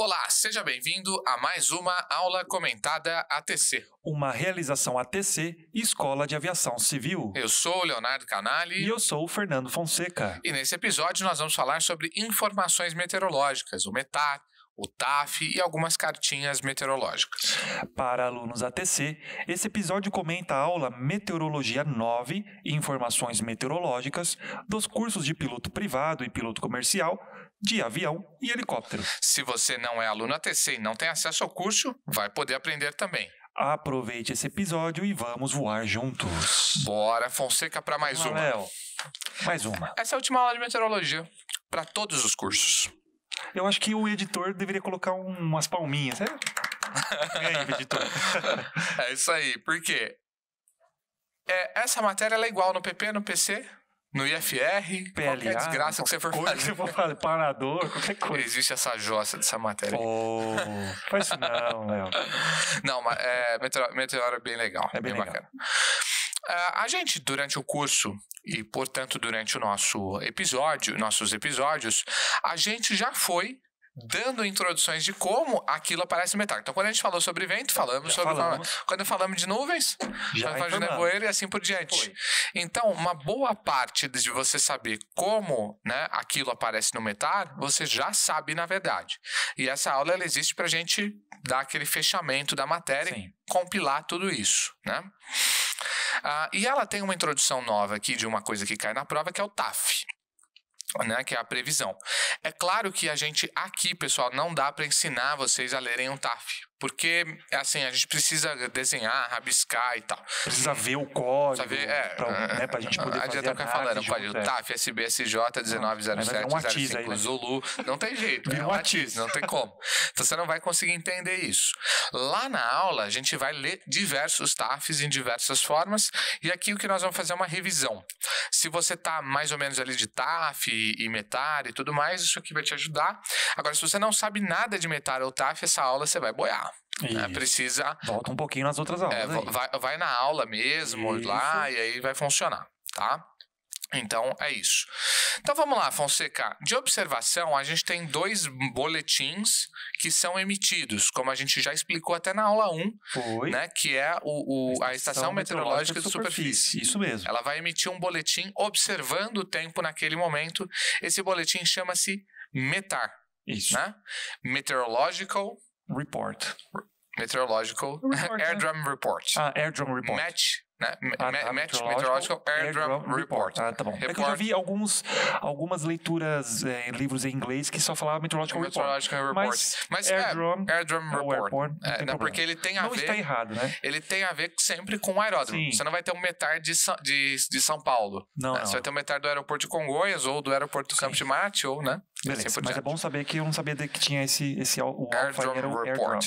Olá, seja bem-vindo a mais uma aula comentada ATC. Uma realização ATC, Escola de Aviação Civil. Eu sou o Leonardo Canali. E eu sou o Fernando Fonseca. E nesse episódio nós vamos falar sobre informações meteorológicas, o METAR, o TAF e algumas cartinhas meteorológicas. Para alunos ATC, esse episódio comenta a aula Meteorologia 9 e Informações Meteorológicas dos cursos de piloto privado e piloto comercial, de avião e helicóptero. Se você não é aluno ATC e não tem acesso ao curso, vai poder aprender também. Aproveite esse episódio e vamos voar juntos. Bora, Fonseca, para mais uma. Léo, mais uma. Essa é a última aula de meteorologia para todos os cursos. Eu acho que o editor deveria colocar umas palminhas. E aí, editor? É isso aí, porque essa matéria ela é igual no PP, no PC, no IFR, PLA, qualquer desgraça que você for fazer. Que você for fazer, parador, qualquer coisa. Existe essa jossa dessa matéria. Oh, faz isso não, Léo. Não, mas meteoro é bem legal. É bem legal. Bacana. A gente, durante o curso e, portanto, durante nossos episódios, a gente já foi dando introduções de como aquilo aparece no METAR. Então, quando a gente falou sobre vento, falamos. Quando falamos de nuvens, falamos de nevoeiro e assim por diante. Foi. Então, uma boa parte de você saber como, né, aquilo aparece no METAR, você já sabe na verdade. E essa aula ela existe para a gente dar aquele fechamento da matéria e compilar tudo isso, né? E ela tem uma introdução nova aqui de uma coisa que cai na prova, que é o TAF. Né, que é a previsão. É claro que a gente aqui, pessoal, não dá para ensinar vocês a lerem um TAF. Porque, assim, a gente precisa desenhar, rabiscar e tal. Precisa ver o código, pra gente poder fazer adianta ficar falando, código TAF, SBSJ 190705 Zulu. Não tem jeito, é um ATIS, não tem como. Então, você não vai conseguir entender isso. Lá na aula, a gente vai ler diversos TAFs em diversas formas. E aqui o que nós vamos fazer é uma revisão. Se você tá mais ou menos ali de TAF e METAR e tudo mais, isso aqui vai te ajudar. Agora, se você não sabe nada de METAR ou TAF, essa aula você vai boiar. Precisa. Volta um pouquinho nas outras aulas. Vai na aula mesmo, lá, e aí vai funcionar, tá? Então, é isso. Então, vamos lá, Fonseca. De observação, a gente tem 2 boletins que são emitidos, como a gente já explicou até na aula 1, né? Que é a Estação Meteorológica de Superfície. Isso mesmo. Ela vai emitir um boletim observando o tempo naquele momento. Esse boletim chama-se METAR. Isso. Né? Meteorological Report. Airdrum Report. Airdrum Report. Match, né? Meteorological Airdrum Report. Tá bom. É que eu já vi algumas leituras em livros em inglês que só falavam Meteorological Report. Mas Airdrum Report. Não, porque ele tem a ver... Não está errado, né? Ele tem a ver sempre com o aeródromo. Sim. Você não vai ter um METAR de São Paulo. Não, né? Você vai ter um METAR do aeroporto de Congonhas ou do aeroporto do Campos de Marte, ou, né? Beleza, assim mas é bom saber que eu não sabia que tinha o Airdrum Report.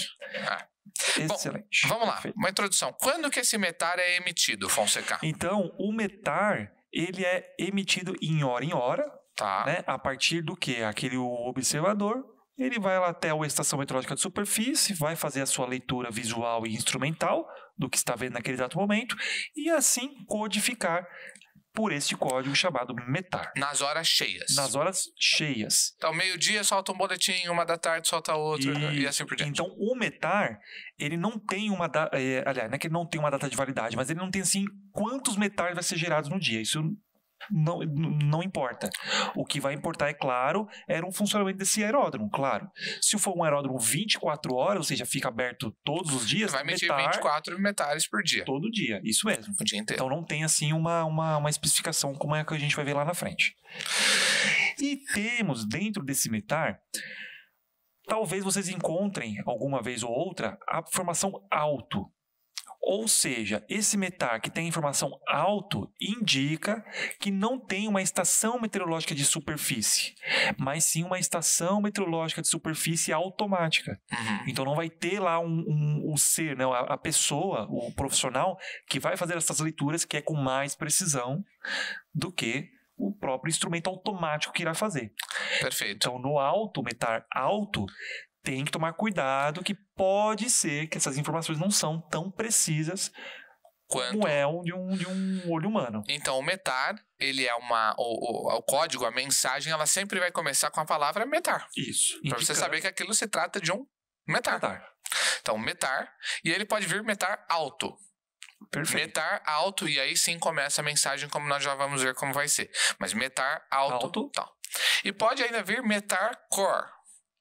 Excelente. Bom, vamos lá, Perfeito. uma introdução. Quando que esse METAR é emitido, Fonseca? Então, o METAR, ele é emitido em hora, tá. Né? A partir do que? Aquele observador, ele vai lá até a Estação Meteorológica de Superfície, vai fazer a sua leitura visual e instrumental do que está vendo naquele exato momento, e assim codificar por este código chamado METAR. Nas horas cheias. Nas horas cheias. Então, meio-dia solta um boletim, 1h solta outro, e assim por diante. Então, o METAR, ele não tem uma data... aliás, não é que ele não tem uma data de validade, mas ele não tem, assim, quantos METAR vai ser gerados no dia. Isso não importa. O que vai importar, é claro, era um funcionamento desse aeródromo, claro. Se for um aeródromo 24 horas, ou seja, fica aberto todos os dias... Vai emitir 24 METARs por dia. Todo dia, isso mesmo. O dia inteiro. Então não tem, assim, uma especificação como é que a gente vai ver lá na frente. E temos, dentro desse METAR, talvez vocês encontrem, alguma vez ou outra, a informação alto. Ou seja, esse METAR que tem informação alto indica que não tem uma estação meteorológica de superfície, mas sim uma estação meteorológica de superfície automática. Então não vai ter lá o ser, né, a pessoa, o profissional que vai fazer essas leituras, que é com mais precisão do que o próprio instrumento automático que irá fazer. Perfeito. Então no METAR alto, tem que tomar cuidado, que pode ser que essas informações não são tão precisas como é o de um olho humano. Então, o METAR, ele é o código, a mensagem, ela sempre vai começar com a palavra METAR. Isso. Pra você saber que aquilo se trata de um METAR. Então, METAR, e ele pode vir METAR alto. Perfeito. METAR alto, e aí sim começa a mensagem, como nós já vamos ver como vai ser. Mas METAR alto. Tal. E pode ainda vir METAR core.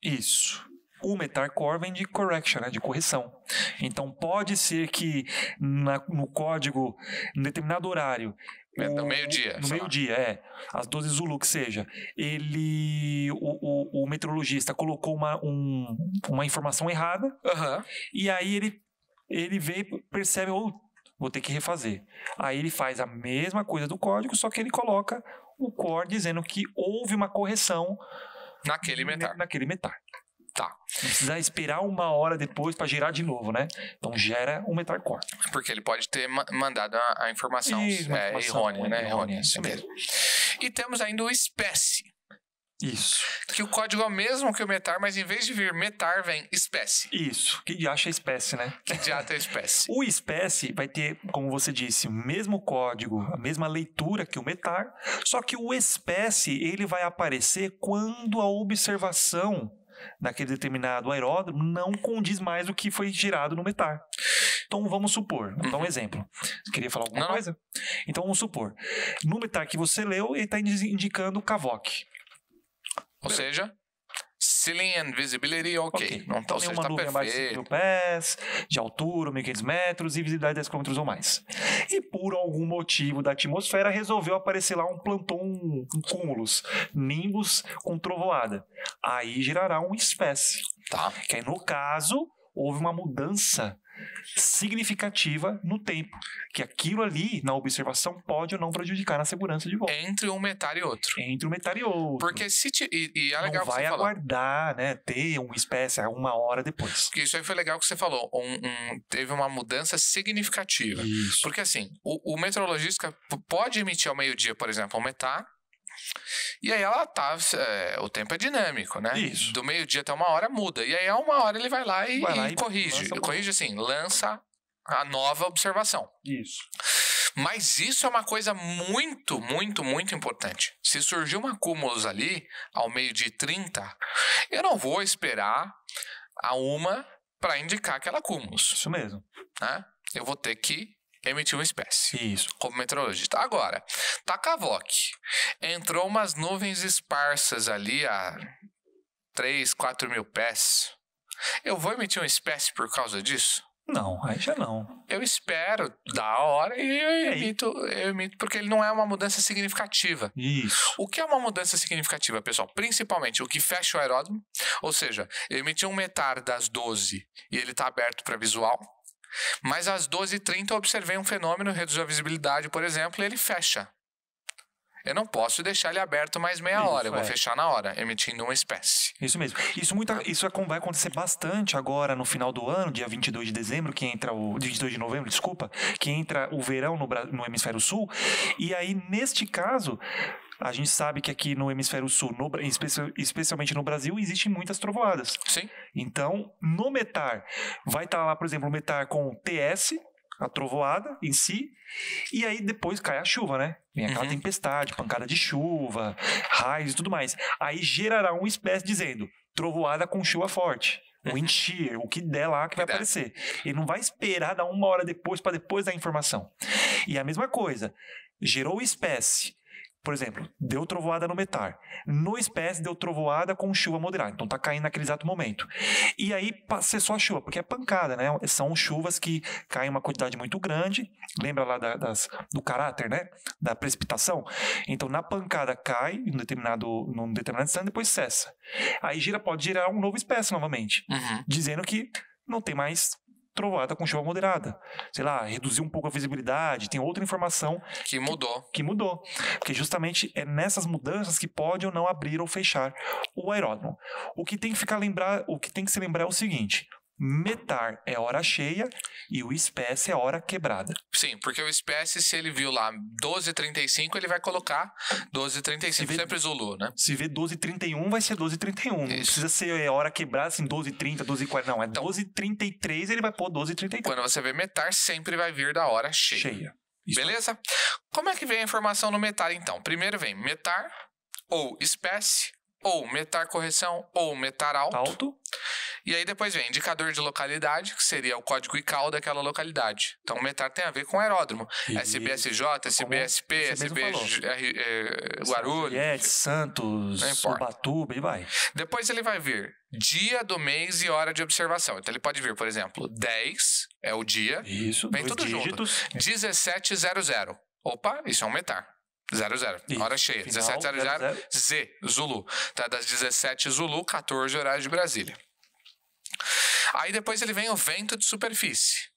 Isso. O METAR core vem de correction, né, de correção. Então, pode ser que no código, em determinado horário... No meio-dia. No meio-dia, às 12 Zulu que seja. O meteorologista colocou uma informação errada. E aí ele vê, percebe, vou ter que refazer. Aí ele faz a mesma coisa do código, só que ele coloca o core dizendo que houve uma correção naquele METAR. Tá. Não precisa esperar 1 hora depois para gerar de novo, né? Então gera um METAR core. Porque ele pode ter mandado a informação, errônea, né? Errônea, isso mesmo. E temos ainda o espécie. Isso. Que o código é o mesmo que o METAR, mas em vez de vir METAR, vem espécie. Isso. Que acha espécie, né? Que acha espécie. O espécie vai ter, como você disse, o mesmo código, a mesma leitura que o METAR, só que o espécie, ele vai aparecer quando a observação daquele determinado aeródromo não condiz mais o que foi gerado no METAR. Então, vamos supor, vou dar um exemplo. Você queria falar alguma coisa? Então, vamos supor. No METAR que você leu, ele está indicando CAVOC. Ou seja, ceiling and visibility, ok. Não tá, ou seja, uma nuvem abaixo de 5.000 pés, de altura, 1.500 metros e visibilidade de 10 km ou mais. E por algum motivo da atmosfera resolveu aparecer lá um plantão, um cúmulos, nimbus com trovoada. Aí gerará uma espécie. Tá. Que aí, no caso, houve uma mudança significativa no tempo, que aquilo ali na observação pode ou não prejudicar na segurança de voo. Entre um METAR e outro. Porque se e é legal não vai aguardar, né, ter uma espécie 1 hora depois. Porque isso aí foi legal que você falou, teve uma mudança significativa. Isso. Porque assim, o meteorologista pode emitir ao meio-dia, por exemplo, um METAR, e aí o tempo é dinâmico, né? Isso. Do meio-dia até 1 hora muda. E aí a 1 hora ele vai lá e corrige. Corrige assim, lança a nova observação. Isso. Mas isso é uma coisa muito, muito, muito importante. Se surgir uma cúmulos ali, ao meio-dia e 30, eu não vou esperar a 1 para indicar aquela cúmulos. Isso mesmo. Né? Eu vou ter que emitiu uma espécie. Isso. Como meteorologista. Agora, tá CAVOC. Entrou umas nuvens esparsas ali a 3, 4 mil pés. Eu vou emitir uma espécie por causa disso? Não, aí já não. Eu espero da hora e eu emito porque ele não é uma mudança significativa. Isso. O que é uma mudança significativa, pessoal? Principalmente o que fecha o aeródromo. Ou seja, eu emiti um METAR das 12 e ele está aberto para visual. Mas às 12h30 eu observei um fenômeno, reduziu a visibilidade, por exemplo, e ele fecha. Eu não posso deixar ele aberto mais meia hora, eu vou fechar na hora, emitindo uma espécie. Isso mesmo. Isso vai acontecer bastante agora no final do ano, dia 22 de dezembro, que entra 22 de novembro, desculpa, que entra o verão no hemisfério sul. E aí, neste caso, a gente sabe que aqui no hemisfério sul, especialmente no Brasil, existem muitas trovoadas. Sim. Então, no METAR, vai estar lá, por exemplo, o METAR com TS, a trovoada em si, e aí depois cai a chuva, né? Vem aquela tempestade, pancada de chuva, raios e tudo mais. Aí gerará uma espécie dizendo, trovoada com chuva forte. Wind shear, o que der lá que vai aparecer. Ele não vai esperar dar 1 hora depois para depois dar a informação. E a mesma coisa, gerou espécie. Por exemplo, deu trovoada no METAR. No espécie deu trovoada com chuva moderada. Então tá caindo naquele exato momento. E aí cessou a chuva, porque é pancada, né? São chuvas que caem uma quantidade muito grande. Lembra lá do caráter, né? Da precipitação? Então na pancada cai num determinado instante, depois cessa. Aí pode gerar um novo espécie novamente. Dizendo que não tem mais trovoada com chuva moderada. Sei lá, reduziu um pouco a visibilidade, tem outra informação que mudou. Que mudou. Porque justamente é nessas mudanças que pode ou não abrir ou fechar o aeródromo. O que tem que se lembrar é o seguinte: METAR é hora cheia e o SPECE é hora quebrada. Sim, porque o SPECE, se ele viu lá 12h35, ele vai colocar 12h35, sempre Zulu, né? Se vê 12h31, vai ser 12h31. Não precisa ser hora quebrada, assim, 12h30, 12h40. Não, é então, 12h33, ele vai pôr 12h33. Quando você vê METAR, sempre vai vir da hora cheia. Beleza? Como é que vem a informação no METAR, então? Primeiro vem METAR, ou SPECE, ou METAR correção, ou METAR alto. E aí depois vem indicador de localidade, que seria o código ICAO daquela localidade. Então o METAR tem a ver com aeródromo. SBSJ, SBSP, Guarulhos, Santos, Ubatuba e vai. Depois ele vai vir dia do mês e hora de observação. Então ele pode vir, por exemplo, 10 é o dia. Isso, vem tudo dígitos. Junto. 17:00. Opa, isso é um METAR. 00, hora cheia. 17:00, Z, Zulu. Tá, das 17 Zulu, 14 horário de Brasília. Aí depois ele vem o vento de superfície.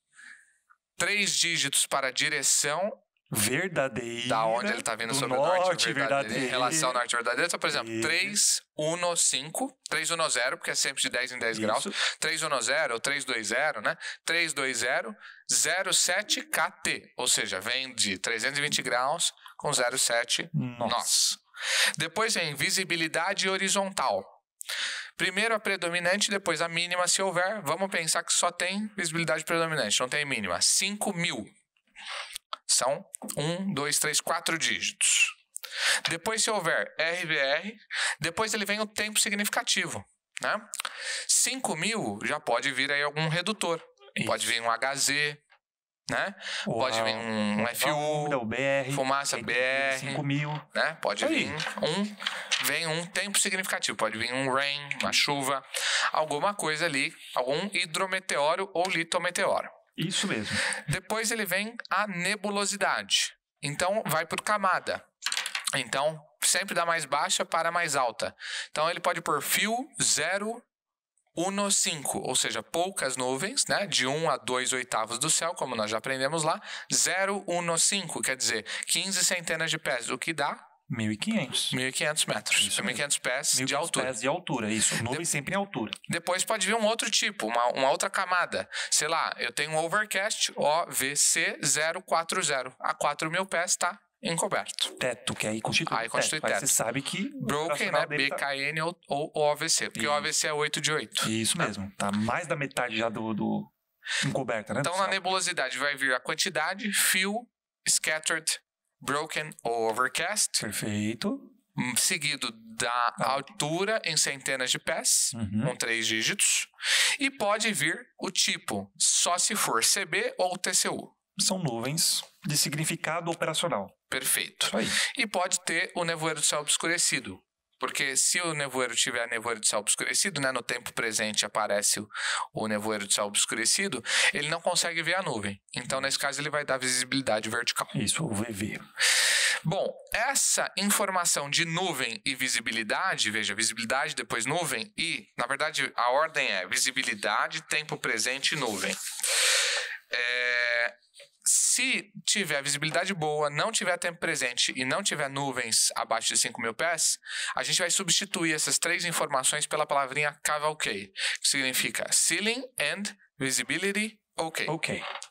3 dígitos para a direção verdadeira. Da onde ele está vindo sobre o norte verdadeiro. Em relação ao norte verdadeiro. Então, por exemplo, 315, 310, porque é sempre de 10 em 10 graus. 310 ou 320, né? 320, 07 KT. Ou seja, vem de 320 graus com 07 nós. Depois vem visibilidade horizontal. Primeiro a predominante, depois a mínima se houver. Vamos pensar que só tem visibilidade predominante, não tem mínima. 5.000. São 1, 2, 3, 4 dígitos. Depois se houver RVR, depois ele vem o tempo significativo, né? 5.000 já pode vir aí algum redutor. Isso. Pode vir um HZ, né? Pode vir um FU, BR, fumaça BR, 5.000, né? Pode vir um tempo significativo, pode vir um rain, uma chuva, alguma coisa ali, algum hidrometeoro ou litometeoro. Isso mesmo. Depois ele vem a nebulosidade. Então vai por camada. Então sempre da mais baixa para a mais alta. Então ele pode pôr fio 0 1/5, ou seja, poucas nuvens, né, de 1 a 2 oitavos do céu, como nós já aprendemos lá. 0 1/5, quer dizer, 15 centenas de pés, o que dá 1.500 metros. Isso 1.500 pés de altura. Pés de altura, isso. Nuvem sempre em altura. Depois pode vir um outro tipo, uma outra camada. Sei lá, eu tenho um overcast OVC 040. A 4.000 pés está encoberto. Teto, que aí constitui teto. Aí você sabe que... Broken, né? BKN ou OVC. Porque o OVC é 8 de 8. Isso mesmo. Tá mais da metade já do encoberta, né? Então, na nebulosidade vai vir a quantidade, fio, scattered, broken ou overcast. Perfeito. Seguido da altura em centenas de pés, com 3 dígitos. E pode vir o tipo, só se for CB ou TCU. São nuvens de significado operacional. Perfeito. Isso aí. E pode ter o nevoeiro do céu obscurecido. Porque se o nevoeiro tiver nevoeiro de céu obscurecido, né, no tempo presente aparece o nevoeiro de céu obscurecido, ele não consegue ver a nuvem. Então, nesse caso, ele vai dar visibilidade vertical. Isso, o VV. Bom, essa informação de nuvem e visibilidade, veja, visibilidade, depois nuvem e, na verdade, a ordem é visibilidade, tempo presente e nuvem. Se tiver visibilidade boa, não tiver tempo presente e não tiver nuvens abaixo de 5.000 pés, a gente vai substituir essas 3 informações pela palavrinha cavalcade, que significa ceiling and visibility ok.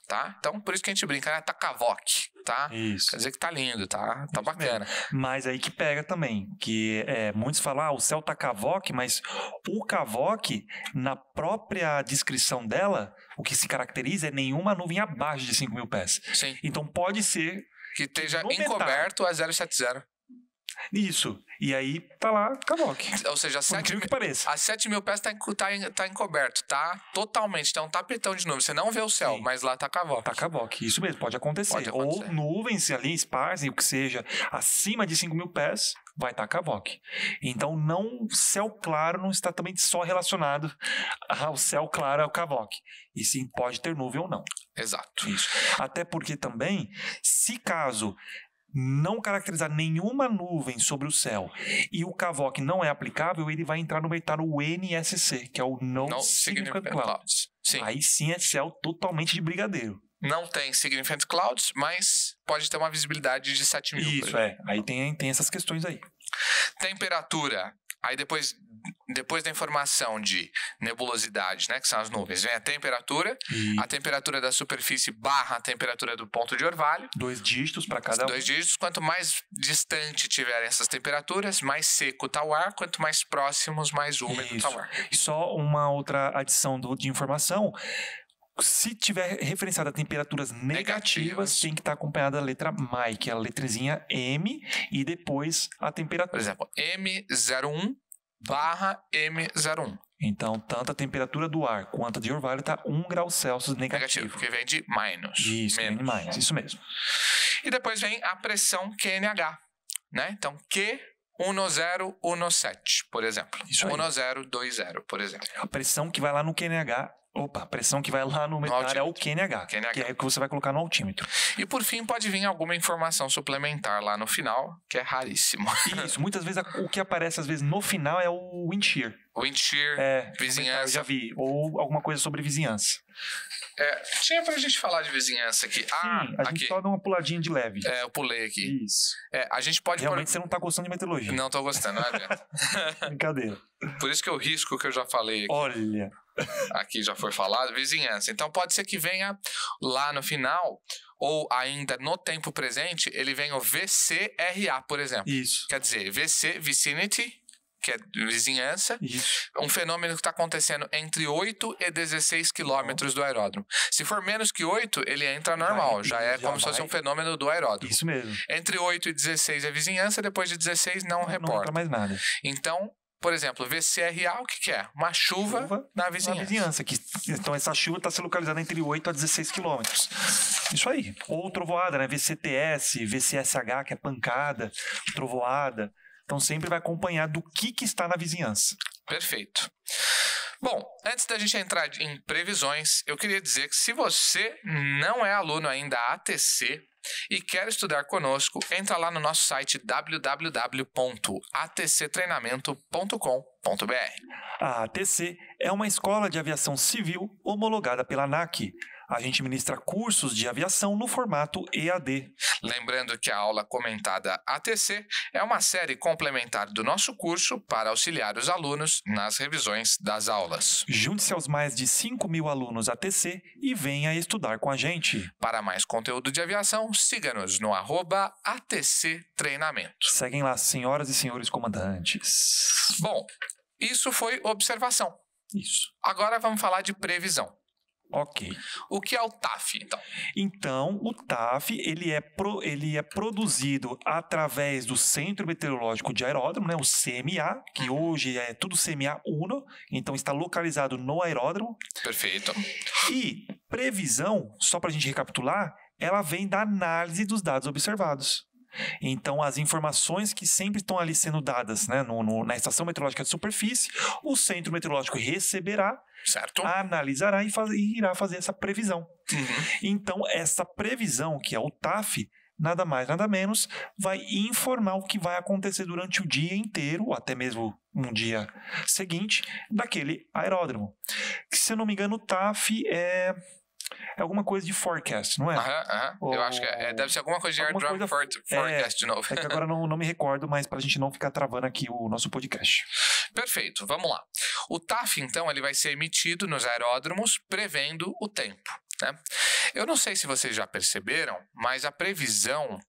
Tá? Então, por isso que a gente brinca, né? Tá cavoque, tá? Isso. Quer dizer que tá lindo, tá bacana. Mas aí que pega também, que muitos falam, o céu tá cavoque, mas o cavoque, na própria descrição dela, o que se caracteriza é nenhuma nuvem abaixo de 5.000 pés. Sim. Então pode ser que esteja encoberto a 070. Isso. E aí tá lá cavoque. Ou seja, a 7.000 pés tá encoberto, tá totalmente, tá um tapetão de nuvem. Você não vê o céu, mas lá tá cavoque. Tá cavoque, isso mesmo, pode acontecer. Ou nuvens ali, esparsas, o que seja, acima de 5.000 pés, vai estar cavoque. Então, céu claro não está também só relacionado ao céu claro ao cavoque. E sim, pode ter nuvem ou não. Exato. Isso. Até porque também, se caso não caracterizar nenhuma nuvem sobre o céu e o cavoque não é aplicável, ele vai entrar no METAR o NSC, que é o No Significant Clouds. Sim. Aí sim é céu totalmente de brigadeiro. Não tem Significant Clouds, mas pode ter uma visibilidade de 7.000. Isso, aí tem essas questões aí. Temperatura Aí depois da informação de nebulosidade, né, que são as nuvens, vem a temperatura da superfície barra a temperatura do ponto de orvalho. 2 dígitos para cada um. 2 dígitos. Quanto mais distante tiverem essas temperaturas, mais seco está o ar. Quanto mais próximos, mais úmido está o ar. E só uma outra adição de informação. Se tiver referenciado a temperaturas negativas, tem que estar acompanhada da letra MAI, que é a letrezinha M, e depois a temperatura. Por exemplo, M01 barra M01. Então, tanto a temperatura do ar quanto a de orvalho está 1 grau Celsius negativo. Que vem de minus. Isso, menos. Isso mesmo. E depois vem a pressão QNH, né? Então, Q1017, por exemplo. Isso aí. 1020, por exemplo. A pressão que vai lá no QNH... a pressão que vai lá no metar é o QNH, que é o que você vai colocar no altímetro. E por fim, pode vir alguma informação suplementar lá no final, que é raríssimo. Isso, muitas vezes o que aparece às vezes no final é o wind shear. Wind shear, vizinhança. Já vi, ou alguma coisa sobre vizinhança. Tinha pra gente falar de vizinhança aqui. Sim, a gente só dá uma puladinha de leve. Eu pulei aqui. Isso. A gente pode... Realmente você não tá gostando de meteorologia. Não tô gostando, não adianta. Brincadeira. Por isso que eu risco o que eu já falei aqui. Olha... Aqui já foi falado, vizinhança. Então pode ser que venha lá no final, ou ainda no tempo presente, ele venha o VCRA, por exemplo. Isso. Quer dizer, VC, vicinity, que é vizinhança. Isso. Um fenômeno que está acontecendo entre 8 e 16 quilômetros do aeródromo. Se for menos que 8, ele entra normal. Já é como se fosse um fenômeno do aeródromo. Isso mesmo. Entre 8 e 16 é vizinhança, depois de 16 não reporta. Não entra mais nada. Então... Por exemplo, VCRA, o que é? Uma chuva na vizinhança. Então, essa chuva está se localizando entre 8 a 16 quilômetros. Isso aí. Ou trovoada, né? VCTS, VCSH, que é pancada, trovoada. Então, sempre vai acompanhar do que está na vizinhança. Perfeito. Bom, antes da gente entrar em previsões, eu queria dizer que se você não é aluno ainda ATC e quer estudar conosco, entra lá no nosso site www.atctreinamento.com.br. A ATC é uma escola de aviação civil homologada pela ANAC. A gente ministra cursos de aviação no formato EAD. Lembrando que a aula comentada ATC é uma série complementar do nosso curso para auxiliar os alunos nas revisões das aulas. Junte-se aos mais de 5.000 alunos ATC e venha estudar com a gente. Para mais conteúdo de aviação, siga-nos no @ATC Treinamento. Seguem lá, senhoras e senhores comandantes. Bom, isso foi observação. Isso. Agora vamos falar de previsão. Ok. O que é o TAF, então? Então, o TAF ele é produzido através do Centro Meteorológico de Aeródromo, né, o CMA, que hoje é tudo CMA Uno, então está localizado no aeródromo. Perfeito. E previsão, só para a gente recapitular, ela vem da análise dos dados observados. Então, as informações que sempre estão ali sendo dadas, né, na estação meteorológica de superfície, o Centro Meteorológico receberá, certo, analisará e irá fazer essa previsão. Uhum. Então, essa previsão, que é o TAF, nada mais, nada menos, vai informar o que vai acontecer durante o dia inteiro, ou até mesmo um dia seguinte, daquele aeródromo. Que, se eu não me engano, o TAF é alguma coisa de forecast, não é? Eu acho que deve ser alguma coisa de Airdrop Forecast de novo. É que agora não me recordo, mas para a gente não ficar travando aqui o nosso podcast. Perfeito, vamos lá. O TAF, então, ele vai ser emitido nos aeródromos prevendo o tempo, né? Eu não sei se vocês já perceberam, mas a previsão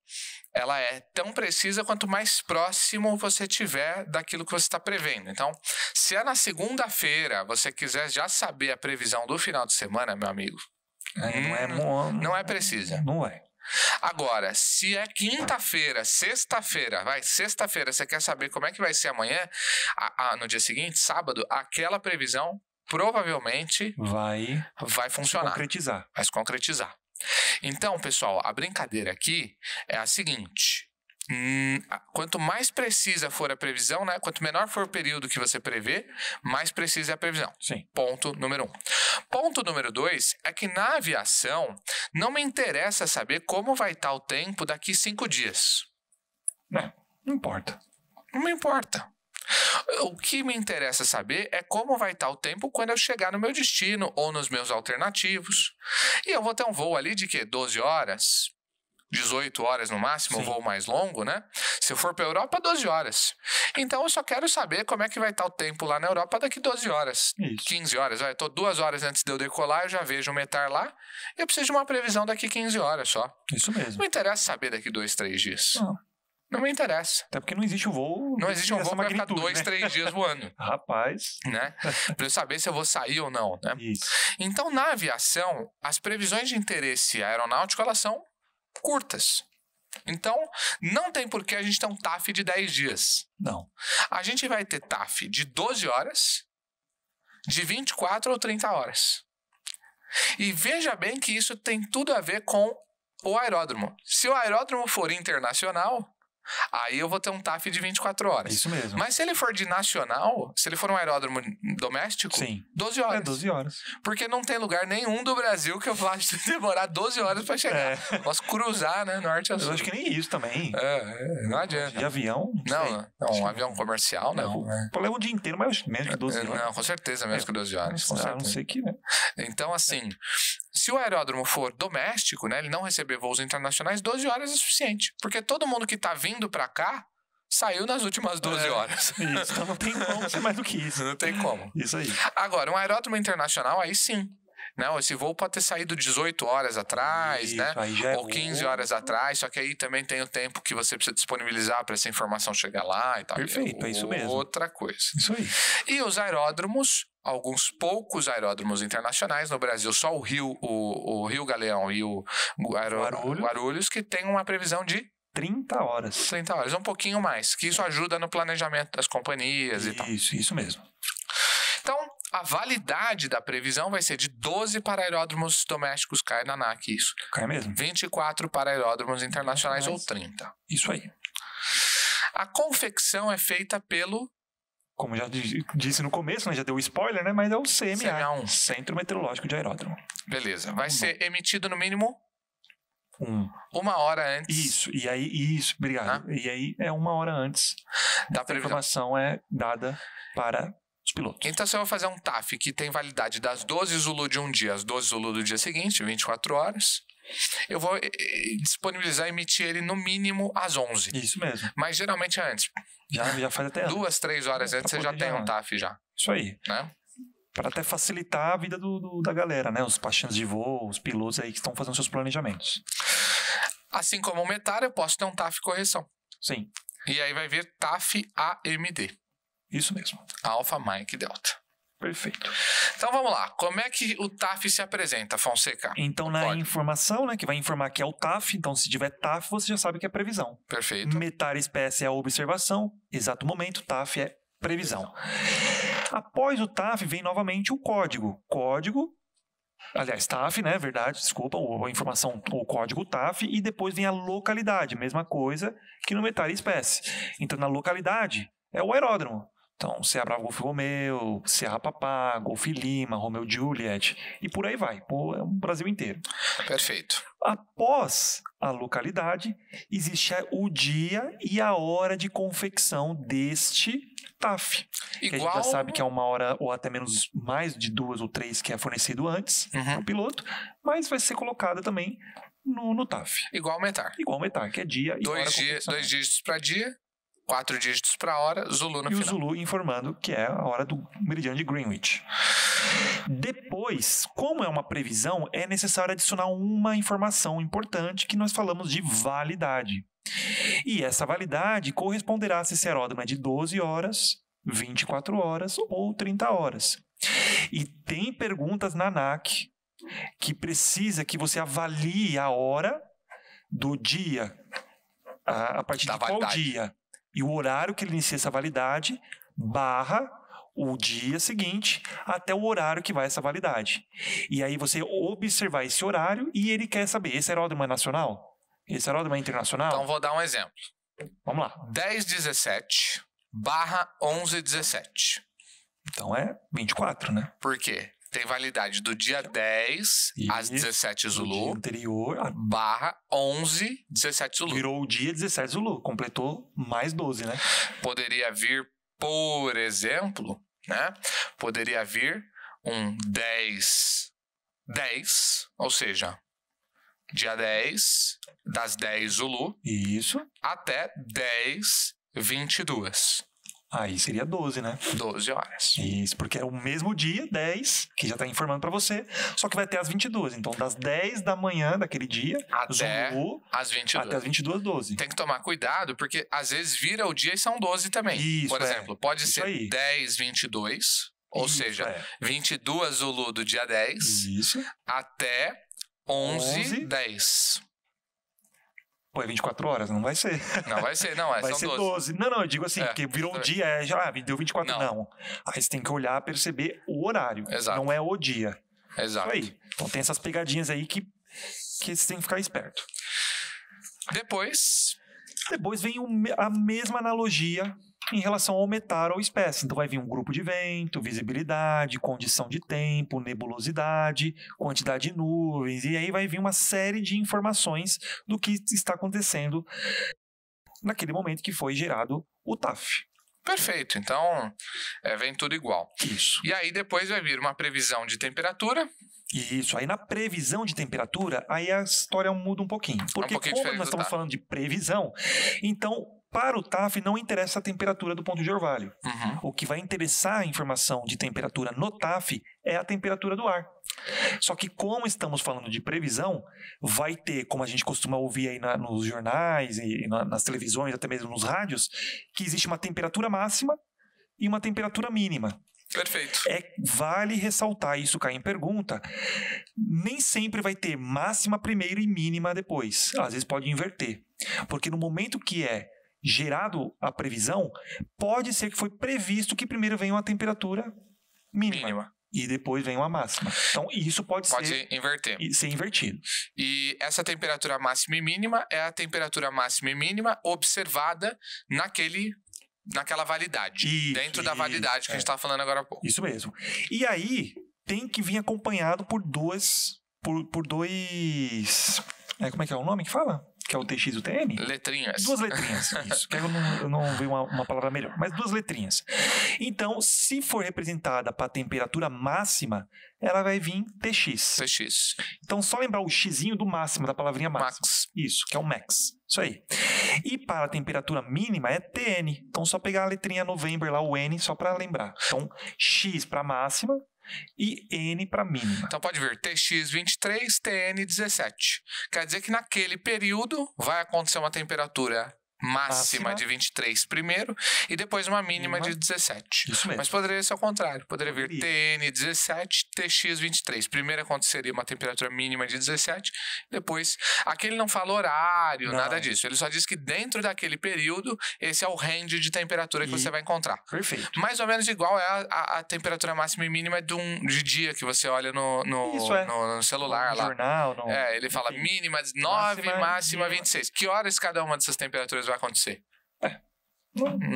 ela é tão precisa quanto mais próximo você tiver daquilo que você está prevendo. Então, se é na segunda-feira você quiser já saber a previsão do final de semana, meu amigo, não é precisa. Não é. Agora, se é quinta-feira, sexta-feira você quer saber como é que vai ser amanhã, no dia seguinte, sábado, aquela previsão provavelmente vai funcionar. Vai se concretizar. Então, pessoal, a brincadeira aqui é a seguinte: quanto mais precisa for a previsão, né? Quanto menor for o período que você prevê, mais precisa é a previsão. Sim. Ponto número 1. Ponto número 2 é que na aviação não me interessa saber como vai estar o tempo daqui 5 dias. Não importa. Não me importa. O que me interessa saber é como vai estar o tempo quando eu chegar no meu destino ou nos meus alternativos. E eu vou ter um voo ali de 12 horas? 18 horas no máximo, Sim. voo mais longo, né? Se eu for para a Europa, 12 horas. Então eu só quero saber como é que vai estar o tempo lá na Europa daqui 12 horas. Isso. 15 horas. Eu tô 2 horas antes de eu decolar, eu já vejo o METAR lá. Eu preciso de uma previsão daqui 15 horas só. Isso mesmo. Não interessa saber daqui 2, 3 dias. Não me interessa. Até porque não existe um voo. Não existe um voo para ficar 2, né? 3 dias voando. Rapaz. Né? Para eu saber se eu vou sair ou não, né? Isso. Então, na aviação, as previsões de interesse aeronáutico, elas são curtas. Então, não tem por que a gente ter um TAF de 10 dias. Não. A gente vai ter TAF de 12 horas, de 24 ou 30 horas. E veja bem que isso tem tudo a ver com o aeródromo. Se o aeródromo for internacional, aí eu vou ter um TAF de 24 horas. Isso mesmo. Mas se ele for de nacional, se ele for um aeródromo doméstico, Sim. 12 horas. É 12 horas. Porque não tem lugar nenhum do Brasil que eu vá demorar 12 horas para chegar. Posso cruzar, né, norte a sul. Eu acho que nem isso também. Não adianta. De avião? Não, um avião comercial, não. Pô, leva um dia inteiro, mas menos que 12 horas. Não, com certeza, menos que 12 horas. Com certeza. Não sei que, né? Então, assim, se o aeródromo for doméstico, né, ele não receber voos internacionais, 12 horas é suficiente. Porque todo mundo que tá vindo para cá saiu nas últimas 12 horas. Isso, então não tem como ser mais do que isso. Não tem como. Isso aí. Agora, um aeródromo internacional, aí sim. Não, esse voo pode ter saído 18 horas atrás, Isso, né? aí já é Ou 15 horas atrás, só que aí também tem o tempo que você precisa disponibilizar para essa informação chegar lá e tal. Perfeito, é isso mesmo. Outra coisa. Isso aí. E os aeródromos, alguns poucos aeródromos internacionais, no Brasil só o Rio Galeão e o Guarulhos, que tem uma previsão de 30 horas. 30 horas, um pouquinho mais, que isso ajuda no planejamento das companhias e tal. Isso mesmo. Então, a validade da previsão vai ser de 12 para aeródromos domésticos, cai na ANAC isso. Cai mesmo. 24 para aeródromos internacionais ou 30. Isso aí. A confecção é feita pelo... Como já disse no começo, né? Já deu o spoiler, né? Mas é o CMA. CMA1. Centro Meteorológico de Aeródromo. Beleza. Vai ser emitido no mínimo... 1 hora antes. Isso, e aí, obrigado. E aí é 1 hora antes da a informação é dada para os pilotos. Então, se eu vou fazer um TAF que tem validade das 12 Zulu de um dia às 12 Zulu do dia seguinte, 24 horas, eu vou disponibilizar e emitir ele no mínimo às 11. Isso mesmo. Mas geralmente é antes. Já faz até 2, 3 horas antes você já tem um TAF já. Isso aí. Né? Para até facilitar a vida da galera, né? Os despachantes de voo, os pilotos aí que estão fazendo seus planejamentos. Assim como o METAR, eu posso ter um TAF correção. Sim. E aí vai vir TAF AMD. Isso mesmo. Alpha, Mike, Delta. Perfeito. Então vamos lá. Como é que o TAF se apresenta, Fonseca? Então, na informação, né, que vai informar que é o TAF, então se tiver TAF, você já sabe que é previsão. Perfeito. METAR espécie é a observação, exato momento, TAF é previsão. Após o TAF vem novamente o código. Aliás, TAF, né? Verdade, desculpa, a informação, o código TAF, e depois vem a localidade, mesma coisa que no METAR espécie. Então, na localidade é o aeródromo. Então, Sierra Bravo Golf Romeo, Sierra Papá, Golf Lima, Romeo Juliet, e por aí vai, por o Brasil inteiro. Perfeito. Após a localidade, existe o dia e a hora de confecção deste TAF. Que a gente já sabe que é 1 hora ou até menos, mais de 2 ou 3 que é fornecido antes no piloto, mas vai ser colocada também no TAF. Igual o METAR. Igual o METAR, que é dia e hora. 2 dígitos para dia, 4 dígitos para hora, Zulu no final. E o Zulu informando que é a hora do meridiano de Greenwich. Depois, como é uma previsão, é necessário adicionar uma informação importante que nós falamos de validade. E essa validade corresponderá se esse aeródromo é de 12 horas, 24 horas ou 30 horas. E tem perguntas na ANAC que precisa que você avalie a hora do dia, a partir de qual dia, e o horário que ele inicia essa validade, barra o dia seguinte até o horário que vai essa validade. E aí você observar esse horário e ele quer saber, esse aeródromo é nacional? Esse aeródromo é internacional? Então vou dar um exemplo. Vamos lá. 1017 barra 1117. Então é 24, né? Por quê? Tem validade do dia 10 às 17 Zulu. Dia anterior barra 11 17 Zulu. Virou o dia 17 Zulu. Completou mais 12, né? Poderia vir, por exemplo, né? Poderia vir um 10, ou seja, dia 10, das 10 Zulu Isso. até 10h22. Aí seria 12, né? 12 horas. Isso, porque é o mesmo dia, 10, que já tá informando pra você, só que vai ter às 22. Então, das 10 da manhã daquele dia, Até Zulu, às 22. até as 22, 12. Tem que tomar cuidado, porque às vezes vira o dia e são 12 também. Isso, Por exemplo, pode Isso ser aí. 10h22, ou Isso, seja, é. 22 Zulu do dia 10 Isso. até 11h10. Pô, é 24 horas? Não vai ser. Não vai ser, não, Vai são ser 12. 12. Não, eu digo assim, É, porque virou o também. dia, já deu 24. Não. Não. Aí você tem que olhar, perceber o horário. Exato. Não é o dia. Exato. Isso aí. Então tem essas pegadinhas aí que você tem que ficar esperto. Depois, Depois vem a mesma analogia em relação ao metar ou espécie. Então vai vir um grupo de vento, visibilidade, condição de tempo, nebulosidade, quantidade de nuvens, e aí vai vir uma série de informações do que está acontecendo naquele momento que foi gerado o TAF. perfeito. Então, vem tudo igual. Isso. E aí depois vai vir uma previsão de temperatura. Isso. Aí na previsão de temperatura, aí a história muda um pouquinho. Porque pouquinho como diferente nós do estamos TAF. falando de previsão, então para o TAF não interessa a temperatura do ponto de orvalho. Uhum. O que vai interessar a informação de temperatura no TAF é a temperatura do ar. Só que como estamos falando de previsão, vai ter, como a gente costuma ouvir aí nos jornais e nas televisões, até mesmo nos rádios, que existe uma temperatura máxima e uma temperatura mínima. Perfeito. Vale ressaltar, isso cai em pergunta, nem sempre vai ter máxima primeiro e mínima depois. Às vezes pode inverter. Porque no momento que é gerado a previsão, pode ser que foi previsto que primeiro venha uma temperatura mínima. E depois vem uma máxima. Então, isso pode inverter. ser invertido. E essa temperatura máxima e mínima é a temperatura máxima e mínima observada naquela validade. Dentro da validade que a gente estava falando agora há pouco. Isso mesmo. E aí, tem que vir acompanhado por dois... como é que é o nome que fala? Que é o TX e o TN? Letrinhas. 2 letrinhas, isso. Que eu não vi uma palavra melhor. Mas 2 letrinhas. Então, se for representada para a temperatura máxima, ela vai vir TX. TX. Então, só lembrar o xizinho do máximo, da palavrinha máxima. Max. Isso, que é o max. Isso aí. E para a temperatura mínima é TN. Então, só pegar a letrinha November lá, o N, só para lembrar. Então, X para máxima e N para mínima. Então pode ver TX 23, TN 17. Quer dizer que naquele período vai acontecer uma temperatura máxima de 23 primeiro e depois uma mínima de 17. Isso mesmo. Mas poderia ser ao contrário. Poderia vir TN 17, TX 23. Primeiro aconteceria uma temperatura mínima de 17, depois... Aqui ele não fala horário, nada disso. Ele só diz que dentro daquele período, esse é o range de temperatura que você vai encontrar. Perfeito. Mais ou menos igual é a temperatura máxima e mínima de dia que você olha no celular no lá. Jornal, Ele fala mínima 9, máxima 26. Que horas cada uma dessas temperaturas vai acontecer?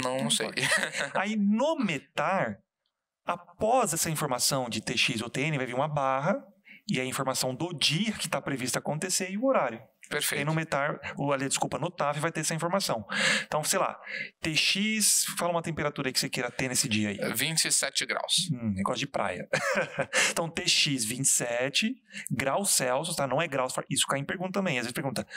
Não sei. Aí no METAR, após essa informação de TX ou TN, vai vir uma barra e a informação do dia que está previsto acontecer e o horário. Perfeito. E no METAR, no TAF vai ter essa informação. Então, sei lá, TX, fala uma temperatura aí que você queira ter nesse dia aí. 27 graus. Negócio de praia. Então, TX 27 graus Celsius, tá? Não é graus, isso cai em pergunta também. Às vezes pergunta,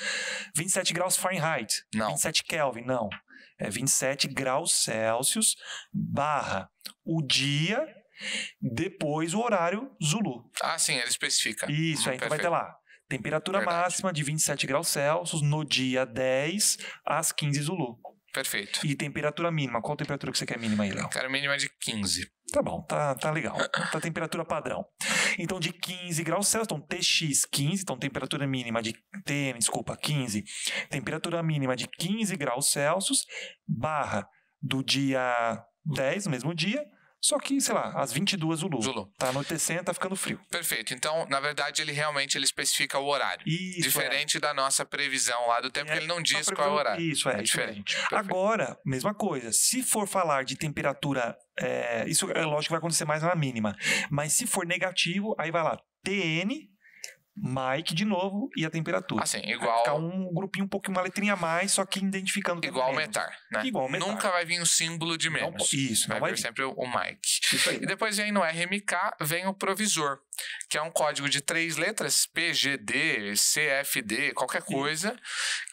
27 graus Fahrenheit. Não. 27 Kelvin, não. É 27 graus Celsius barra o dia, depois o horário Zulu. Ah, sim, ele especifica. Isso, aí então vai ter lá. Temperatura máxima de 27 graus Celsius no dia 10 às 15 Zulu. Perfeito. E temperatura mínima. Qual temperatura que você quer mínima aí, Léo? Quero mínima de 15. Tá bom, tá legal. Tá temperatura padrão. Então, de 15 graus Celsius, então TX 15, então temperatura mínima de 15. Temperatura mínima de 15 graus Celsius, barra do dia 10, no mesmo dia, só que, sei lá, às 22 Zulu. Tá anoitecendo, tá ficando frio. Perfeito. Então, na verdade, ele especifica o horário. Isso, diferente da nossa previsão lá do tempo, que ele não diz qual é o horário. Isso, é diferente. Agora, mesma coisa. Se for falar de temperatura, isso é lógico que vai acontecer mais na mínima. Mas se for negativo, aí vai lá, TN Mike de novo e a temperatura. Assim, Vai igual... ficar um grupinho, um pouquinho, uma letrinha a mais, só que identificando que Igual é o menos. metar, né? Igual o metar. Nunca vai vir o símbolo de menos. Isso, não vai vai vir vir. sempre o Mike. Isso aí. E depois vem no RMK, vem o provisor, que é um código de 3 letras, PGD, CFD, qualquer coisa,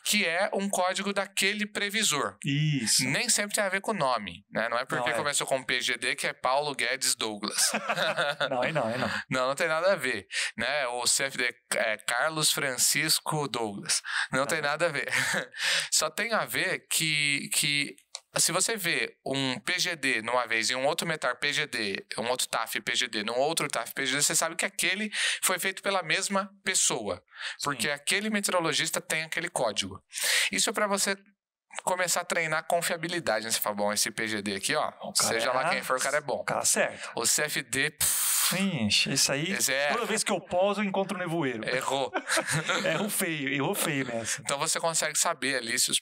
que é um código daquele previsor. Isso. Nem sempre tem a ver com o nome, né? Não é porque Não, é. começou com PGD que é Paulo Guedes Douglas. Não, aí não. Não tem nada a ver, né? O CFD é Carlos Francisco Douglas. Não tem nada a ver. Só tem a ver que se você vê um PGD numa vez e um outro metar PGD, um outro TAF PGD, num outro TAF PGD, você sabe que aquele foi feito pela mesma pessoa. Porque Sim. aquele meteorologista tem aquele código. Isso é para você começar a treinar confiabilidade, né? Você fala, bom, esse PGD aqui, ó, seja lá quem for, o cara é bom. O cara certo. O CFD, Ixi, isso aí, toda vez que eu poso, eu encontro um nevoeiro. Errou. Errou feio nessa. Então você consegue saber ali se os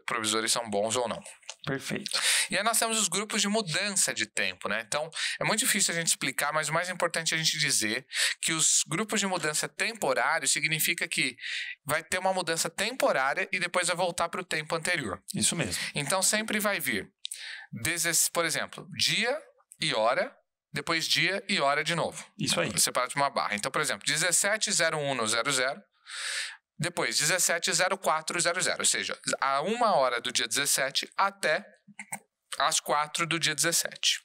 provisores são bons ou não. Perfeito. E aí nós temos os grupos de mudança de tempo, né? Então, é muito difícil a gente explicar, mas o mais importante é a gente dizer que os grupos de mudança temporário significa que vai ter uma mudança temporária e depois vai voltar para o tempo anterior. Isso mesmo. Então, sempre vai vir, por exemplo, dia e hora, depois dia e hora de novo. Isso aí. Separado por uma barra. Então, por exemplo, 17:01:00, depois 17:04:00, ou seja, a 1h do dia 17 até às 4 do dia 17.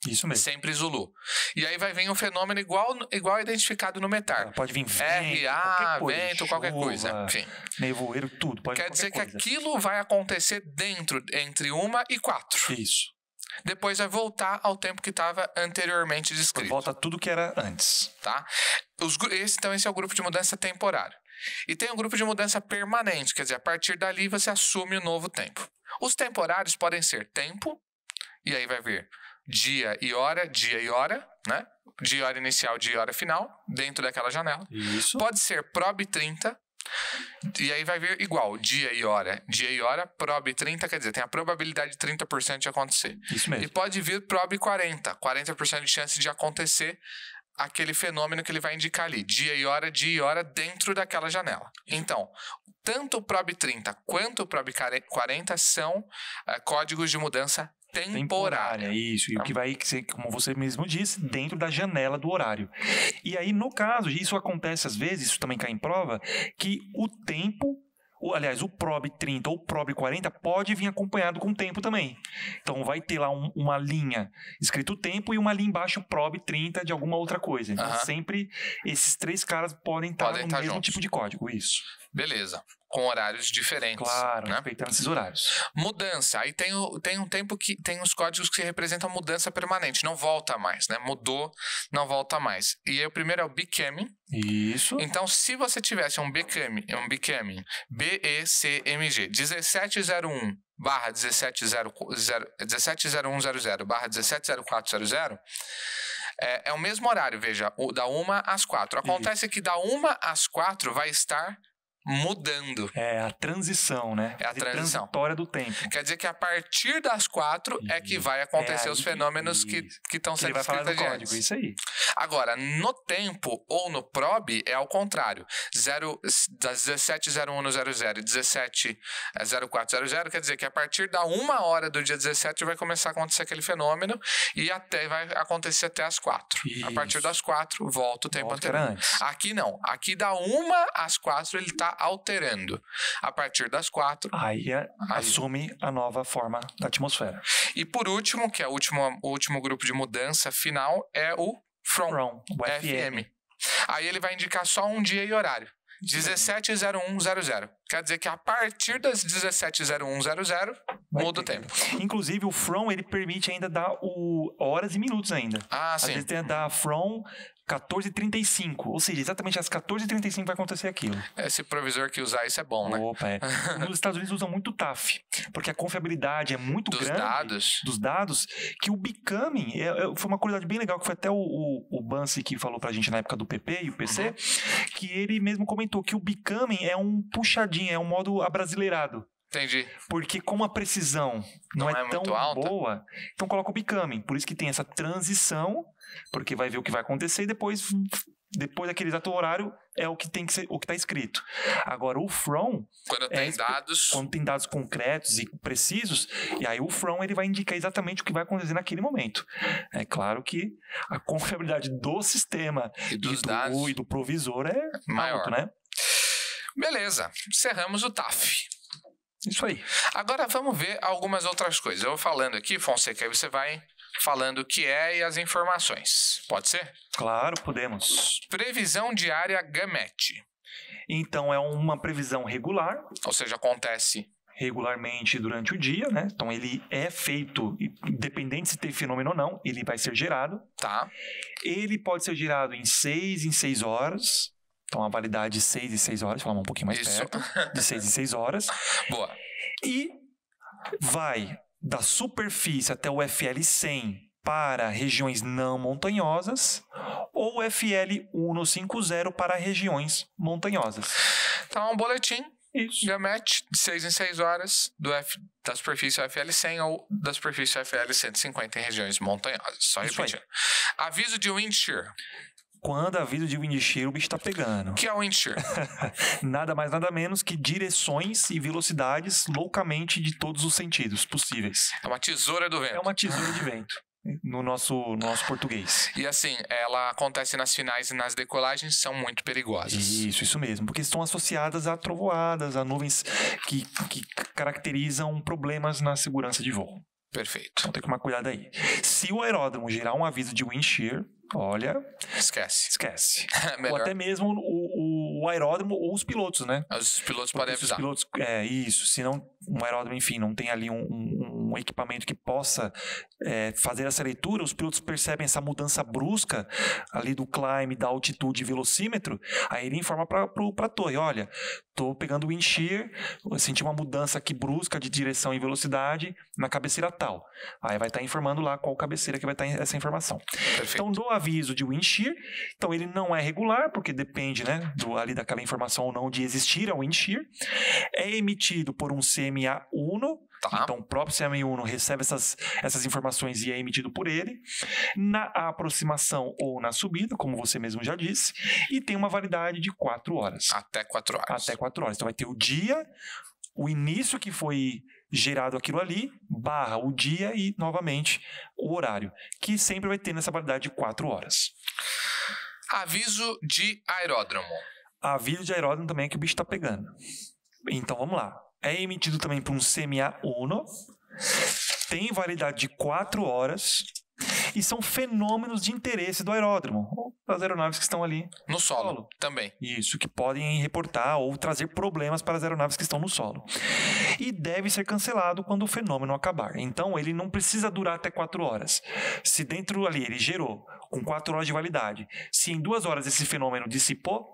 Isso mesmo. Sempre Zulu. E aí vai vir um fenômeno igual identificado no metar. Pode vir vento, RA, coisa, vento, qualquer chuva, coisa. Enfim. Nevoeiro, tudo. Pode Quer dizer que coisa. aquilo vai acontecer entre 1 e 4. Isso. Depois vai voltar ao tempo que estava anteriormente descrito. Volta tudo que era antes. Tá? Então esse é o grupo de mudança temporário. E tem um grupo de mudança permanente, quer dizer, a partir dali você assume o novo tempo. Os temporários podem ser tempo, e aí vai vir dia e hora, né? Dia e hora inicial, dia e hora final, dentro daquela janela. Isso. Pode ser prob 30, e aí vai vir igual, dia e hora, prob 30, quer dizer, tem a probabilidade de 30% de acontecer. Isso mesmo. E pode vir prob 40% de chance de acontecer aquele fenômeno que ele vai indicar ali, dia e hora dentro daquela janela. Então, tanto o prob 30 quanto o prob 40 são códigos de mudança temporária. Isso, e o que vai ser, como você mesmo disse, dentro da janela do horário. E aí, no caso, isso acontece às vezes, isso também cai em prova, que o tempo, aliás, o prob 30 ou o prob 40 pode vir acompanhado com o tempo também. Então vai ter lá uma linha escrito tempo e uma linha embaixo prob 30 de alguma outra coisa. Então sempre esses três caras podem estar no mesmo juntos. tipo de código, isso. Beleza. Com horários diferentes. Claro, né? respeitando esses horários. Mudança. Aí tem um tempo que tem os códigos que representam mudança permanente. Não volta mais, né? Mudou, não volta mais. E aí o primeiro é o becoming. Isso. Então, se você tivesse um becoming, BECMG, 1701 barra 170100 barra 170400, é o mesmo horário, veja, da 1 às 4. Acontece que da 1 às 4 vai estar mudando. É a transição, né? É a transição. Transitória do tempo. Quer dizer que a partir das 4 é que vai acontecer os fenômenos que estão sendo escritos no código. antes. Isso aí. Agora, no tempo ou no prob é ao contrário. Das 17:01:00 e 17:04:00, quer dizer que a partir da 1h do dia 17 vai começar a acontecer aquele fenômeno e vai acontecer até as 4. Isso. A partir das 4 volta o tempo Volta anterior. antes. Aqui não. Aqui da 1 às 4 ele está alterando. A partir das 4. Aí assume a nova forma da atmosfera. E por último, que é o último grupo de mudança final, é o from, o FM. Aí ele vai indicar só um dia e horário. 17:01:00. Quer dizer que a partir das 17:01:00 muda o tempo. Inclusive o from ele permite ainda dar horas e minutos ainda. Às vezes tem a dar from 14h35, ou seja, exatamente às 14h35 vai acontecer aquilo. Esse provisor que usar isso é bom, né? Opa, Nos Estados Unidos usam muito TAF, porque a confiabilidade é muito grande dos dados, que o becoming, foi uma curiosidade bem legal, que foi até o Bansi que falou pra gente na época do PP e o PC, que ele mesmo comentou que o becoming é um puxadinho, é um modo abrasileirado. Entendi. Porque como a precisão não é tão boa, então coloca o becoming. Por isso que tem essa transição, porque vai ver o que vai acontecer e depois depois daquele exato horário, é o que tem que ser, o que está escrito. Agora, o from... Quando tem dados... Quando tem dados concretos e precisos, e aí o from ele vai indicar exatamente o que vai acontecer naquele momento. É claro que a confiabilidade do sistema e dos dados e do provisor é maior, alto, né? Beleza, encerramos o TAF. Isso aí. Agora vamos ver algumas outras coisas. Eu vou falando aqui, Fonseca, aí você vai falando o que é e as informações. Pode ser? Claro, podemos. Previsão diária GAMET. Então, é uma previsão regular. Ou seja, acontece regularmente durante o dia, né? Então, ele é feito, independente se tem fenômeno ou não, ele vai ser gerado. Tá. Ele pode ser gerado em 6 horas. Então, a validade de 6 em 6 horas, falamos um pouquinho mais perto, de 6 em 6 horas. Boa. E vai da superfície até o FL100 para regiões não montanhosas ou FL150 para regiões montanhosas. Então, é um boletim. Isso. GAMET, de 6 em 6 horas, da superfície FL100 ou da superfície FL150 em regiões montanhosas. Só repetindo. Aviso de wind shear. Quando aviso de wind shear, o bicho está pegando. O que é wind shear? Nada mais, nada menos que direções e velocidades loucamente de todos os sentidos possíveis. É uma tesoura do vento. É uma tesoura de vento, no nosso português. E assim, ela acontece nas finais e nas decolagens, são muito perigosas. Isso mesmo, porque estão associadas a trovoadas, a nuvens que caracterizam problemas na segurança de voo. Perfeito. Então tem que tomar cuidado aí. Se o aeródromo gerar um aviso de wind shear, olha... Esquece. Ou até mesmo o aeródromo ou os pilotos, né? Os pilotos podem avisar. Os pilotos, isso. Se não, um aeródromo, enfim, não tem ali um equipamento que possa fazer essa leitura, os pilotos percebem essa mudança brusca ali do climb, da altitude e velocímetro, aí ele informa para a torre, olha, tô pegando wind shear, senti uma mudança aqui brusca de direção e velocidade na cabeceira tal. Aí vai estar informando lá qual cabeceira que vai estar essa informação. Perfeito. Então, do aviso de wind shear, então ele não é regular, porque depende, né, ali daquela informação ou não de existir a wind shear. É emitido por um CMA Uno. Tá. Então, o próprio CMA Uno recebe essas informações e é emitido por ele. Na aproximação ou na subida, como você mesmo já disse. E tem uma validade de 4 horas. Até 4 horas. Até 4 horas. Então, vai ter o dia, o início que foi gerado aquilo ali, barra o dia e, novamente, o horário. Que sempre vai ter nessa validade de 4 horas. Aviso de aeródromo. Aviso de aeródromo também é que o bicho está pegando. Então, vamos lá. É emitido também por um CMA Uno, tem validade de 4 horas e são fenômenos de interesse do aeródromo, ou das aeronaves que estão ali no solo. Também. Isso, que podem reportar ou trazer problemas para as aeronaves que estão no solo. E deve ser cancelado quando o fenômeno acabar. Então, ele não precisa durar até 4 horas. Se dentro ali ele gerou com 4 horas de validade, se em 2 horas esse fenômeno dissipou,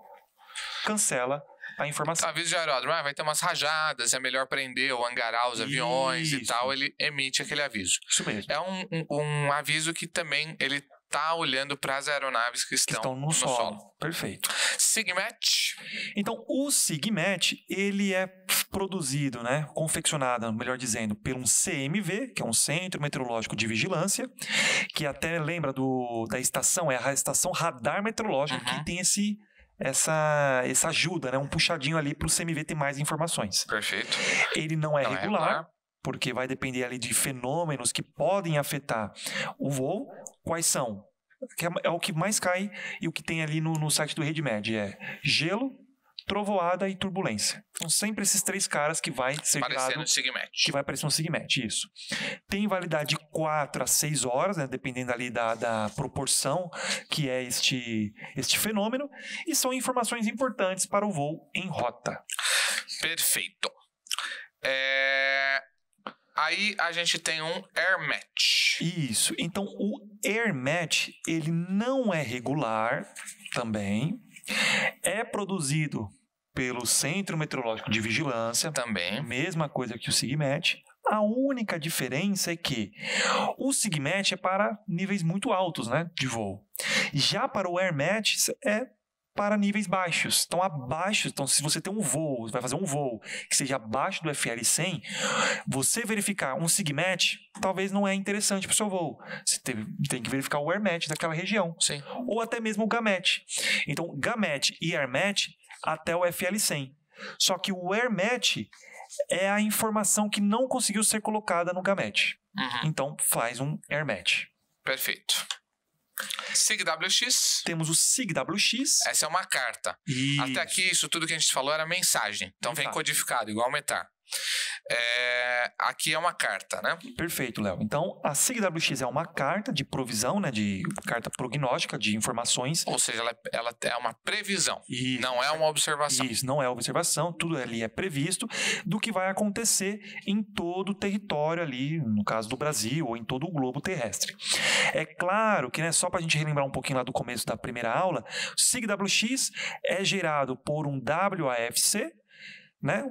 cancela a informação. Aviso de aeródromo, vai ter umas rajadas, é melhor prender ou hangarar os aviões e tal, ele emite aquele aviso. Isso mesmo. É um aviso que também ele tá olhando para as aeronaves que estão no solo. Perfeito. SIGMET. Então, o SIGMET, ele é produzido, né, confeccionado, melhor dizendo, por um CMV, que é um Centro Meteorológico de Vigilância, que até lembra da estação, é a estação radar meteorológica que tem essa ajuda, né? Um puxadinho ali para o CMV ter mais informações. Perfeito. Ele não é regular, porque vai depender ali de fenômenos que podem afetar o voo. Quais são? É o que mais cai e o que tem ali no site do RedMed é gelo, trovoada e turbulência. São sempre esses 3 caras que vai ser aparecer no SIGMET. Que vai aparecer no SIGMET, isso. Tem validade de 4 a 6 horas, né, dependendo ali da proporção que é este fenômeno, e são informações importantes para o voo em rota. Perfeito. Aí a gente tem um AirMatch. Isso. Então, o AirMatch, ele não é regular também. É produzido pelo Centro Meteorológico de Vigilância. Também. Mesma coisa que o SIGMET. A única diferença é que o SIGMET é para níveis muito altos, né, de voo. Já para o AirMatch é para níveis baixos. Então, abaixo, então, se você tem um voo, vai fazer um voo que seja abaixo do FL 100, você verificar um SIGMET talvez não é interessante para o seu voo. Você tem que verificar o AirMET daquela região. Sim. Ou até mesmo o GAMET. Então, GAMET e AirMET até o FL 100. Só que o AirMET é a informação que não conseguiu ser colocada no GAMET. Então, faz um AirMET. Perfeito. SIGWX. Temos o SIGWX. Essa é uma carta. Isso. Até aqui, isso tudo que a gente falou era mensagem. Então vem codificado, igual o METAR. Aqui é uma carta, né? Perfeito, Léo. Então, a SIGWX é uma carta de provisão, né? De carta prognóstica de informações. Ou seja, ela é uma previsão. Isso. Não é uma observação. Isso, não é observação. Tudo ali é previsto do que vai acontecer em todo o território ali, no caso do Brasil, ou em todo o globo terrestre. É claro que, né, só para a gente relembrar um pouquinho lá do começo da primeira aula, o SIGWX é gerado por um WAFC, né?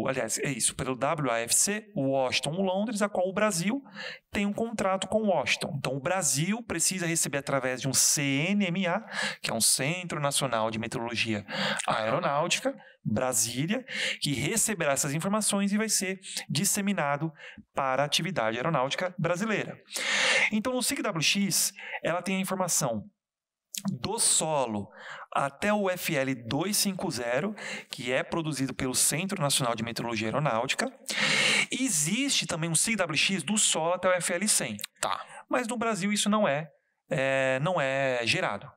Aliás, é isso, pelo WAFC, Washington, Londres, a qual o Brasil tem um contrato com Washington. Então, o Brasil precisa receber através de um CNMA, que é um Centro Nacional de Meteorologia Aeronáutica, Brasília, que receberá essas informações e vai ser disseminado para a atividade aeronáutica brasileira. Então, no SIGWX, ela tem a informação do solo até o FL 250, que é produzido pelo Centro Nacional de Meteorologia Aeronáutica. Existe também um SIGWX do solo até o FL 100. Tá. Mas no Brasil isso não é gerado.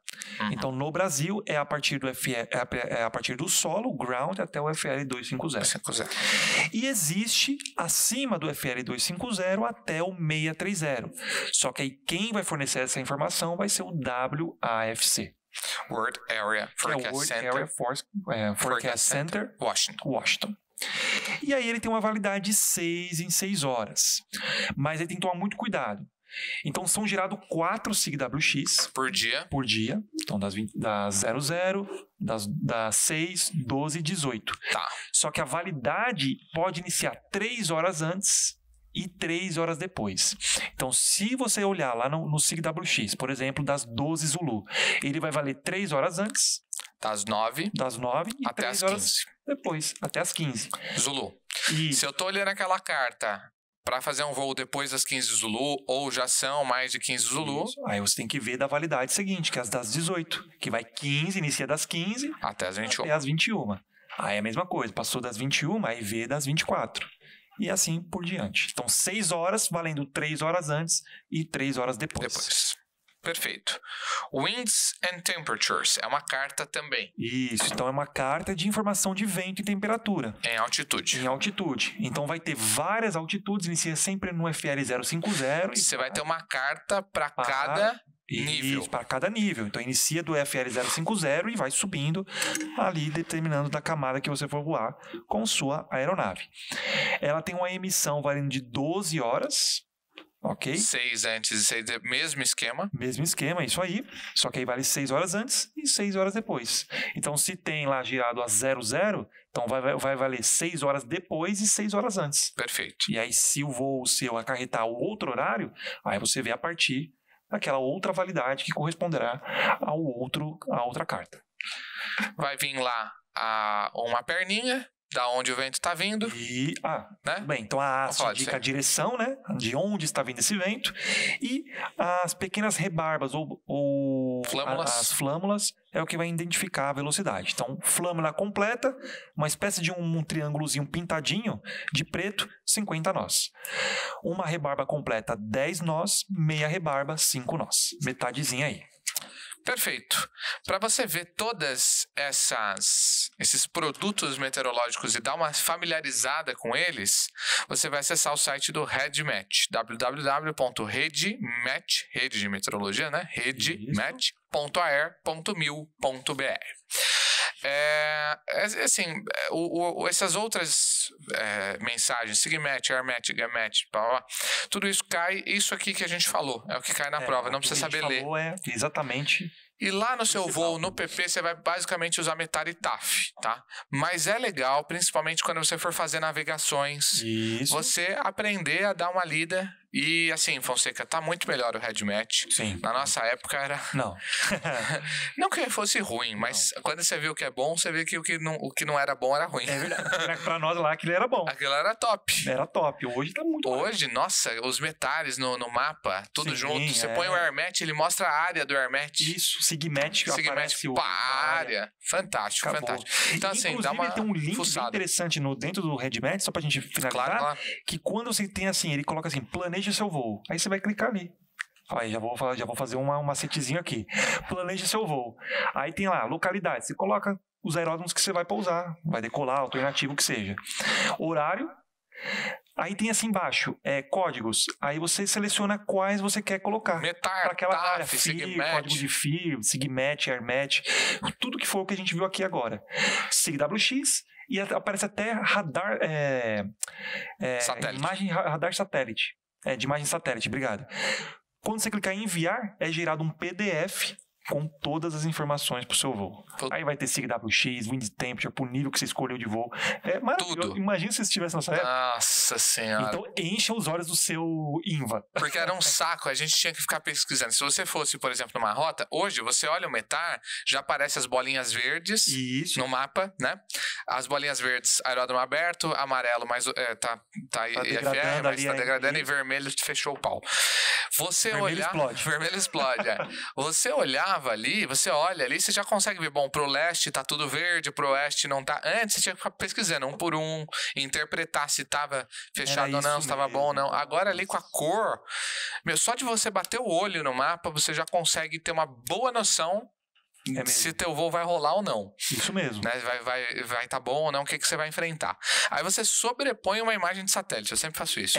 Então, no Brasil, é a partir do solo, ground, até o FL 250. E existe acima do FL 250 até o 630. Só que aí quem vai fornecer essa informação vai ser o WAFC. World Area Forecast Center, Washington. E aí ele tem uma validade de 6 em 6 horas. Mas ele tem que tomar muito cuidado. Então, são gerados 4 SIGWX por dia. Então, das 00, das 6, 12 e 18. Tá. Só que a validade pode iniciar 3 horas antes e 3 horas depois. Então, se você olhar lá no SIGWX, por exemplo, das 12 Zulu, ele vai valer 3 horas antes. Das 9 e até 3 as horas 15. Depois, até as 15. Zulu. E se eu tô olhando aquela carta para fazer um voo depois das 15 Zulu, ou já são mais de 15 Zulu... Isso. Aí você tem que ver da validade seguinte, que é as das 18, que vai 15, inicia das 15... Até as 21. Até as 21. Aí é a mesma coisa, passou das 21, aí vê das 24. E assim por diante. Então, 6 horas, valendo 3 horas antes e 3 horas depois. Perfeito. Winds and Temperatures é uma carta também. Isso, então é uma carta de informação de vento e temperatura. Em altitude. Então vai ter várias altitudes, inicia sempre no FL 050. Você vai ter uma carta para cada nível. Isso, para cada nível. Então inicia do FL 050 e vai subindo ali, determinando da camada que você for voar com sua aeronave. Ela tem uma emissão valendo de 12 horas. Ok? 6 antes e 6 depois. Mesmo esquema, isso aí. Só que aí vale 6 horas antes e 6 horas depois. Então, se tem lá girado a 00, então vai valer 6 horas depois e 6 horas antes. Perfeito. E aí, se o voo seu acarretar o outro horário, aí você vê a partir daquela outra validade que corresponderá à outra carta. Vai vir lá uma perninha da onde o vento está vindo. Né? Bem, então a haste indica a direção, né? De onde está vindo esse vento. E as pequenas rebarbas ou as flâmulas é o que vai identificar a velocidade. Então, flâmula completa, uma espécie de um triângulozinho pintadinho de preto, 50 nós. Uma rebarba completa, 10 nós. Meia rebarba, 5 nós. Metadezinha aí. Perfeito. Para você ver todas esses produtos meteorológicos e dar uma familiarizada com eles, você vai acessar o site do RedMet, www.redmet, rede de meteorologia, né? redmet.air.mil.br. Essas outras mensagens, SIGMET, AirMet, GAMET, tudo isso cai, isso aqui que a gente falou, é o que cai na prova, não precisa saber ler. Exatamente. E lá no seu voo, no PP, você vai basicamente usar METAR e TAF, tá? Mas é legal, principalmente quando você for fazer navegações, você aprender a dar uma lida E assim, Fonseca, tá muito melhor o Head Match. Sim. Na nossa época era... Não. Não que fosse ruim, mas quando você viu o que é bom, você vê que o que não era bom era ruim. É verdade. Pra nós lá, aquilo era bom. Aquilo era top. Era top. Hoje tá muito Hoje, nossa, os metais no mapa, tudo Sim, junto. Você é. põe o Airmatch, ele mostra a área do Airmatch. Isso, Sigmatch aparece pá, área. Fantástico, Acabou. fantástico. Então, assim, Inclusive, dá uma tem um link fuçada. bem interessante dentro do Head Match, só pra gente finalizar, Claro. que quando você tem assim, ele coloca assim, planeje seu voo. Aí você vai clicar ali. Aí já vou fazer um macetezinho aqui. Planeje seu voo. Aí tem lá, localidade. Você coloca os aeródromos que você vai pousar. Vai decolar, alternativo que seja. Horário. Aí tem assim embaixo, códigos. Aí você seleciona quais você quer colocar. Metar, para aquela TAF, área, FIR, código de FIR, Sigmatch, Airmatch, tudo que for o que a gente viu aqui agora. SIGWX e aparece até radar, satélite. imagem radar satélite. De imagem satélite, obrigado. Quando você clicar em enviar, é gerado um PDF com todas as informações pro seu voo. Aí vai ter SIGWX, Wind Temperature, pro nível que você escolheu de voo. É maravilhoso. Tudo. Imagina se você estivesse nessa época. Nossa senhora. Então encha os olhos do seu INVA. Porque era um saco, a gente tinha que ficar pesquisando. Se você fosse, por exemplo, numa rota, hoje você olha o METAR, já aparece as bolinhas verdes Isso. no mapa, né? As bolinhas verdes, aeródromo aberto, amarelo, mas tá IFR, mas tá degradando, e vermelho fechou o pau. Você Vermelho olhar... explode. Vermelho explode, Você olhava ali, você olha ali, você já consegue ver, bom, pro leste tá tudo verde, pro oeste não tá. Antes você tinha que ficar pesquisando um por um, interpretar se tava fechado ou não, se tava bom ou não. Agora ali com a cor, só de você bater o olho no mapa, você já consegue ter uma boa noção se teu voo vai rolar ou não. Isso mesmo. Né? Vai tá bom ou não, o que você vai enfrentar. Aí você sobrepõe uma imagem de satélite, eu sempre faço isso.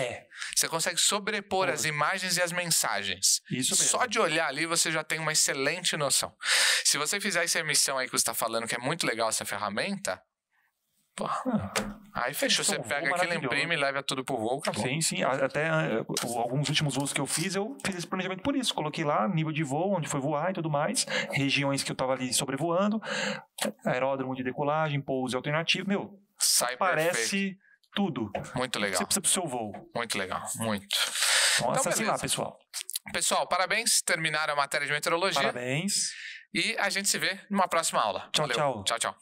Você consegue sobrepor as imagens e as mensagens. Isso mesmo. Só de olhar ali você já tem uma excelente noção. Se você fizer essa emissão aí que você está falando, que é muito legal essa ferramenta, pô, aí fechou. Você pega aquilo, imprime, leva tudo pro voo, acabou. Sim. Até alguns últimos voos que eu fiz esse planejamento por isso. Coloquei lá nível de voo, onde foi voar e tudo mais, regiões que eu tava ali sobrevoando, aeródromo de decolagem, pouso alternativo. Sai parece perfeito. Tudo. Muito legal. Você precisa pro seu voo. Muito legal, muito. Então acesse lá, pessoal. Pessoal, parabéns. Terminaram a matéria de meteorologia. Parabéns. E a gente se vê numa próxima aula. Tchau, Valeu. tchau. Tchau, tchau.